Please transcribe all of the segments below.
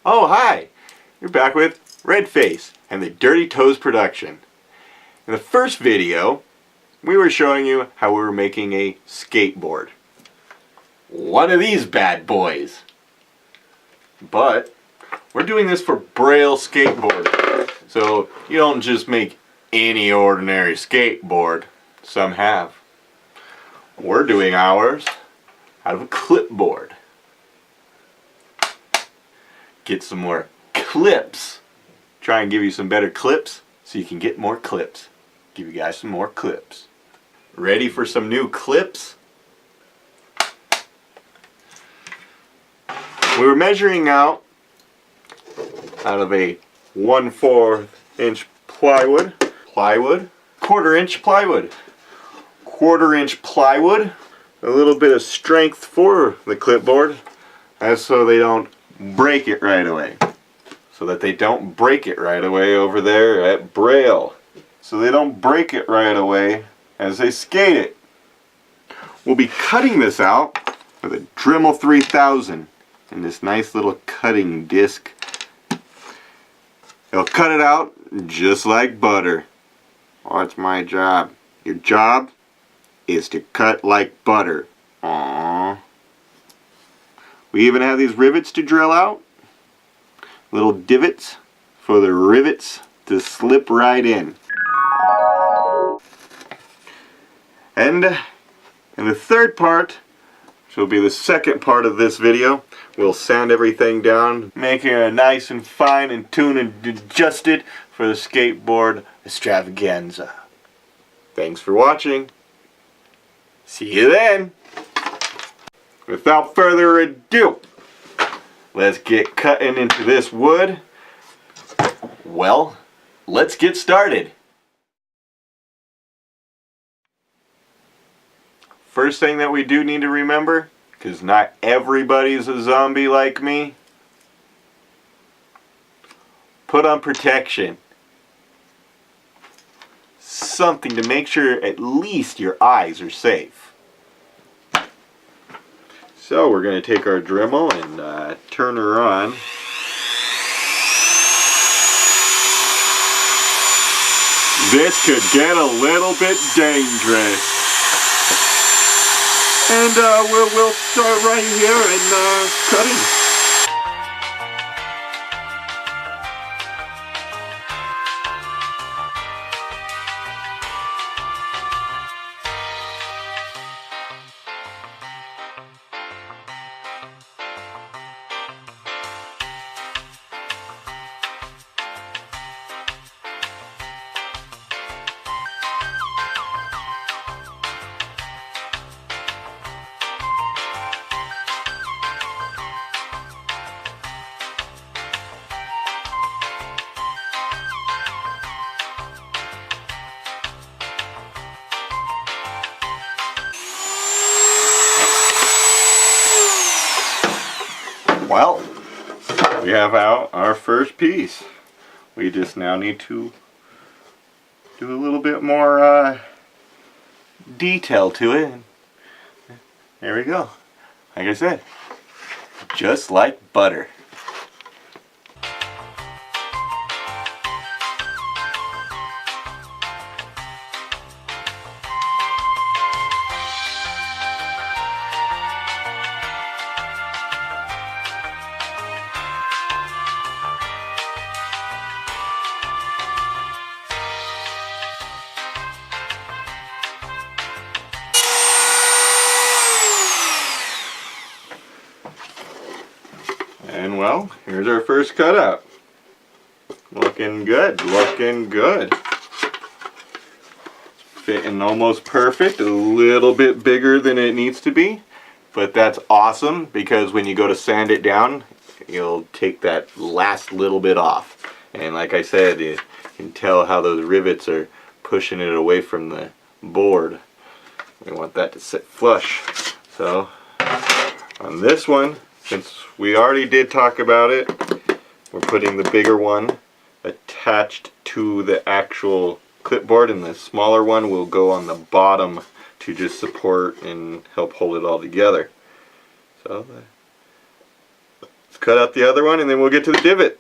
Oh, hi! You're back with Redface and the Dirty Toes production. In the first video, we were showing you how we were making a skateboard. One of these bad boys. But we're doing this for Braille Skateboarding. So you don't just make any ordinary skateboard. Some have. We're doing ours out of a clipboard. Get some more clips. Try and give you some better clips so you can get more clips. Give you guys some more clips. Ready for some new clips? We were measuring out of a 1/4 inch plywood, 1/4 inch plywood, 1/4 inch plywood, a little bit of strength for the clipboard, that's so they don't break it right away. So that they don't break it right away over there at Braille. So they don't break it right away as they skate it. We'll be cutting this out with a Dremel 3000 and this nice little cutting disc. It'll cut it out just like butter. What's my job? Your job is to cut like butter. Aww. We even have these rivets to drill out. Little divots for the rivets to slip right in. And in the third part, which will be the second part of this video, we'll sand everything down, making it nice and fine and tuned and adjusted for the skateboard extravaganza. Thanks for watching. See you then. Without further ado, let's get cutting into this wood. Well, let's get started. First thing that we do need to remember, because not everybody's a zombie like me, put on protection. Something to make sure at least your eyes are safe. So we're going to take our Dremel and turn her on. This could get a little bit dangerous. And we'll start right here and cutting. Well, we have out our first piece. We just now need to do a little bit more detail to it. There we go. Like I said, just like butter. And well, here's our first cutout. Looking good, looking good. Fitting almost perfect, a little bit bigger than it needs to be. But that's awesome because when you go to sand it down, you'll take that last little bit off. And like I said, you can tell how those rivets are pushing it away from the board. We want that to sit flush. So on this one, since we already did talk about it, we're putting the bigger one attached to the actual clipboard, and the smaller one will go on the bottom to just support and help hold it all together. So Let's cut out the other one and then we'll get to the divot.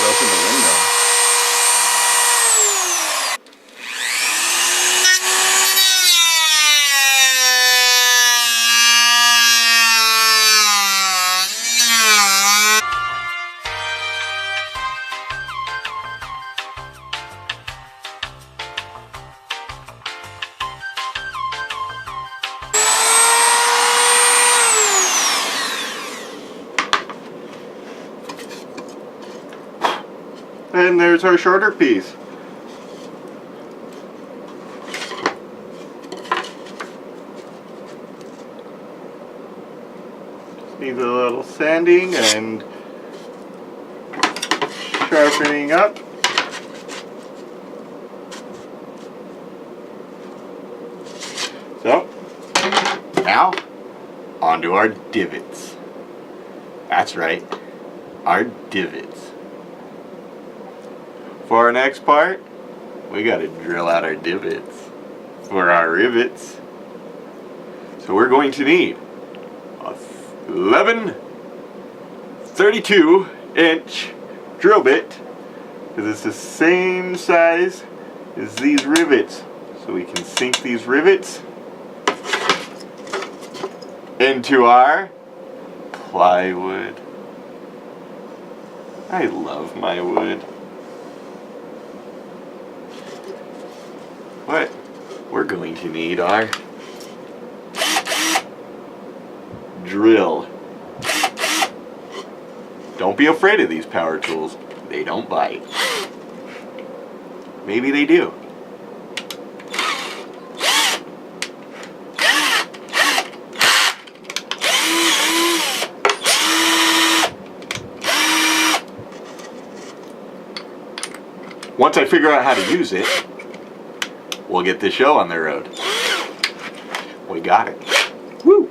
Open the window. And there's our shorter piece. Just needs a little sanding and sharpening up. So, now, onto our divots. That's right, our divots. For our next part, we gotta drill out our divots for our rivets. So we're going to need a 11 32-inch drill bit, because it's the same size as these rivets. So we can sink these rivets into our plywood. I love my wood. What we're going to need our drill. Don't be afraid of these power tools. They don't bite. Maybe they do. Once I figure out how to use it, we'll get this show on the road. We got it. Woo!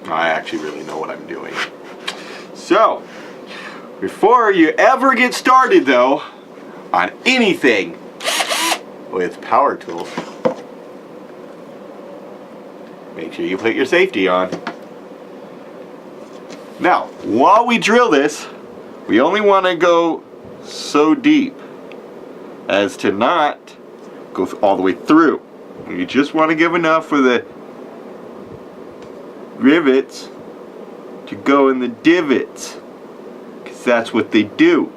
I actually really know what I'm doing. So, before you ever get started though, on anything with power tools, make sure you put your safety on. Now, while we drill this, we only want to go so deep as to not go all the way through. You just want to give enough for the rivets to go in the divots, because that's what they do.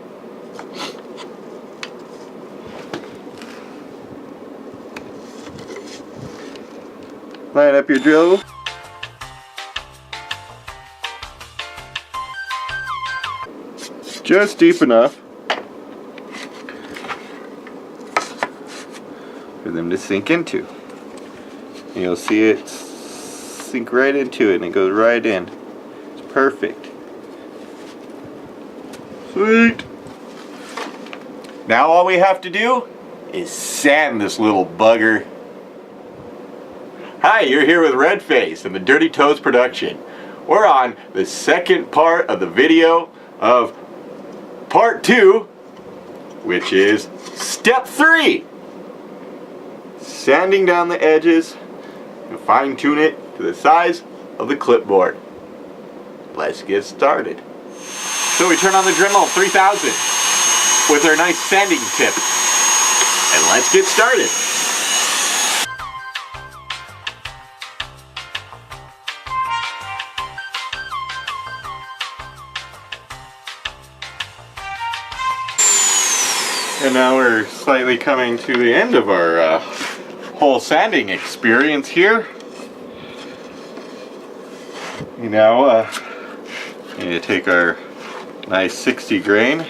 Line up your drill. Just deep enough for them to sink into. And you'll see it sink right into it, and it goes right in. It's perfect. Sweet. Now all we have to do is sand this little bugger. Hi, you're here with Redface and the Dirty Toes production. We're on the second part of the video of part 2, which is step 3. Sanding down the edges and fine tune it to the size of the clipboard. Let's get started. So we turn on the Dremel 3000 with our nice sanding tip, and let's get started. And now we're slightly coming to the end of our whole sanding experience here. You know, we need to take our nice 60 grain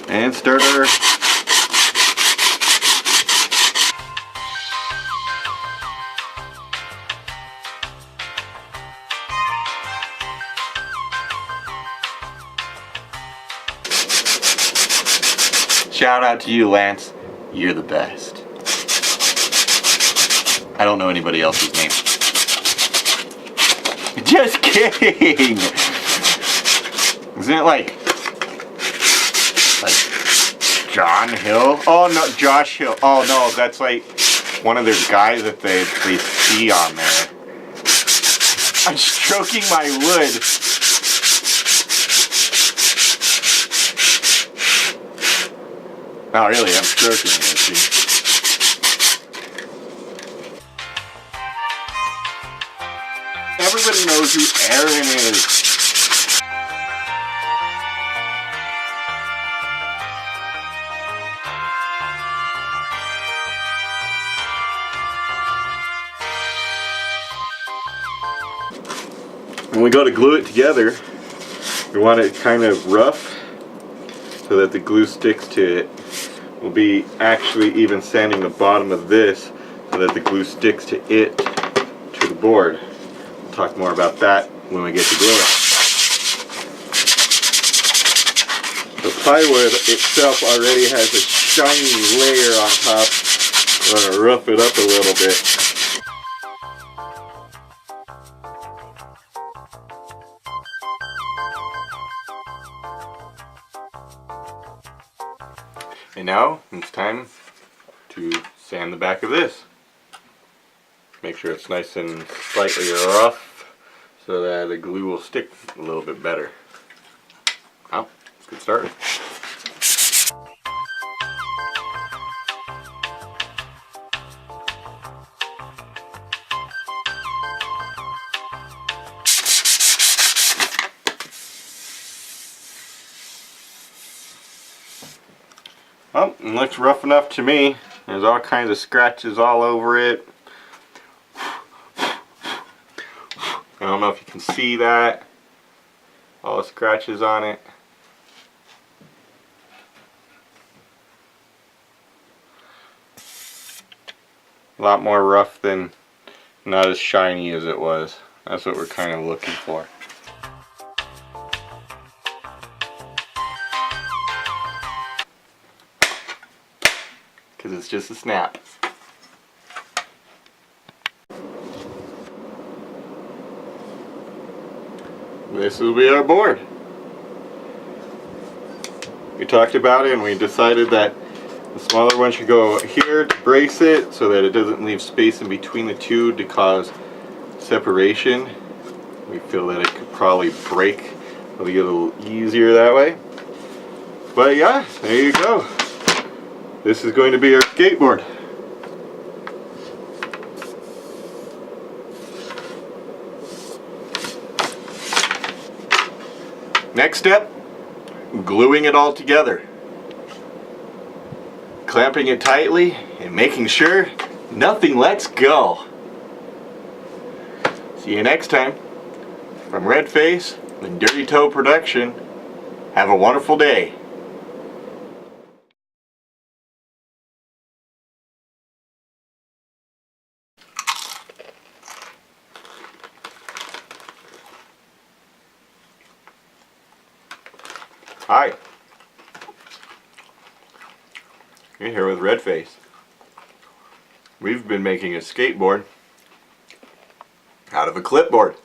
and start our shout out to you, Lance. You're the best. I don't know anybody else's name. Just kidding! Isn't it like John Hill? Oh no, Josh Hill. Oh no, that's like one of their guys that they see on there. I'm stroking my wood. Not really, I'm stroking it, see. Everybody knows who Aaron is. When we go to glue it together, we want it kind of rough so that the glue sticks to it. We'll be actually even sanding the bottom of this so that the glue sticks to it, to the board. We'll talk more about that when we get to gluing. The plywood itself already has a shiny layer on top. We're going to rough it up a little bit. And now it's time to sand the back of this. Make sure it's nice and slightly rough so that the glue will stick a little bit better. Well, let's get started. Well, it looks rough enough to me. There's all kinds of scratches all over it. I don't know if you can see that. All the scratches on it. A lot more rough than not as shiny as it was. That's what we're kind of looking for. Because it's just a snap. This will be our board. We talked about it and we decided that the smaller one should go here to brace it so that it doesn't leave space in between the two to cause separation. We feel that it could probably break a little easier that way. But yeah, there you go. This is going to be our skateboard. Next step, gluing it all together. Clamping it tightly and making sure nothing lets go. See you next time. From Redface and Dirty Toe Production, have a wonderful day. Hi, you're here with Redface. We've been making a skateboard out of a clipboard.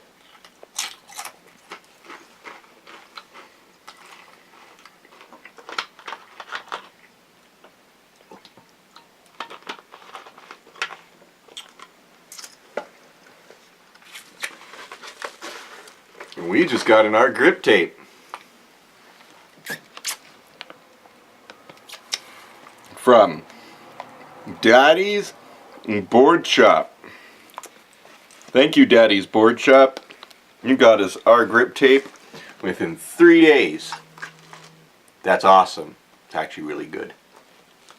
And we just got in our grip tape. From Daddy's Board Shop. Thank you, Daddy's Board Shop. You got us our grip tape within 3 days. That's awesome. It's actually really good.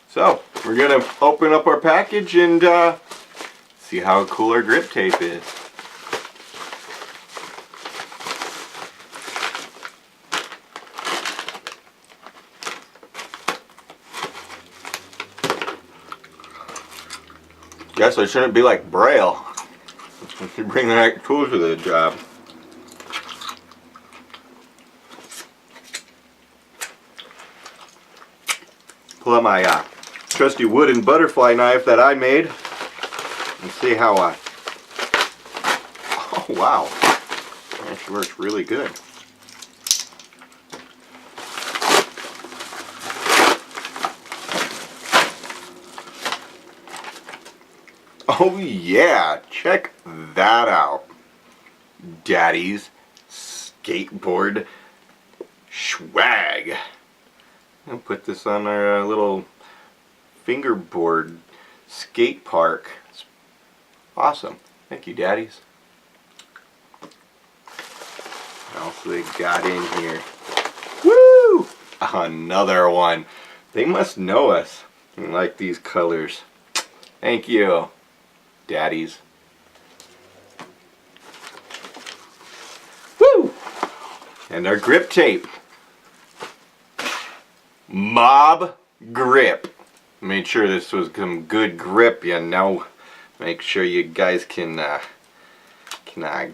So we're gonna open up our package and see how cool our grip tape is. Guess I shouldn't be like Braille. I should bring the right tools to the job. Pull out my trusty wooden butterfly knife that I made and see how oh wow, it actually works really good. Oh yeah, check that out. Daddy's skateboard swag. I'll put this on our little fingerboard skate park. It's awesome. Thank you, Daddies. What else they got in here? Woo! Another one. They must know us and like these colors. Thank you, Daddies. Woo! And our grip tape. Mob grip. Made sure this was some good grip, you know. Make sure you guys can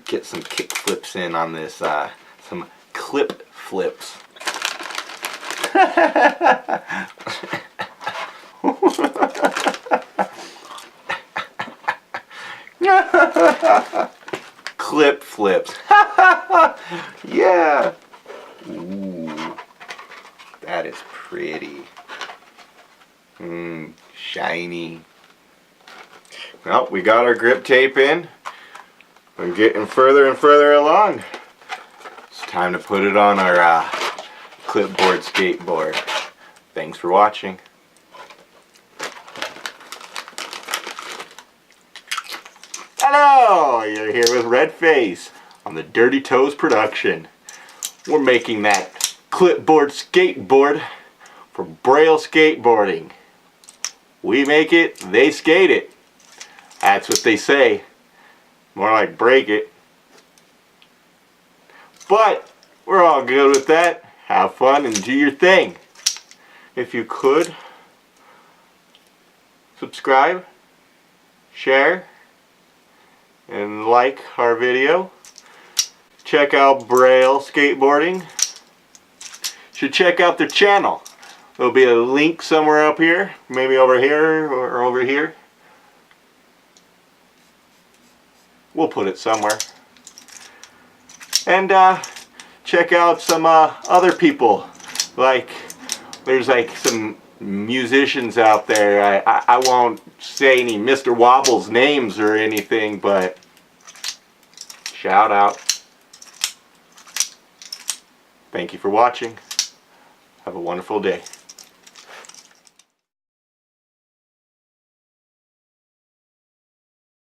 get some kick flips in on this. Some clip flips. Clip flips. Yeah. Ooh, that is pretty. Shiny. Well, we got our grip tape in. We're getting further and further along. It's time to put it on our clipboard skateboard. Thanks for watching. Hello! You're here with Red Face on the Dirty Toes production. We're making that clipboard skateboard for Braille Skateboarding. We make it, they skate it. That's what they say. More like break it. But we're all good with that. Have fun and do your thing. If you could, subscribe, share, and like our video. Check out Braille Skateboarding. Should check out their channel. There'll be a link somewhere up here, maybe over here or over here. We'll put it somewhere. And check out some other people. Like, there's like some musicians out there. I won't say any Mr. Wobble's names or anything, but shout out. Thank you for watching. Have a wonderful day.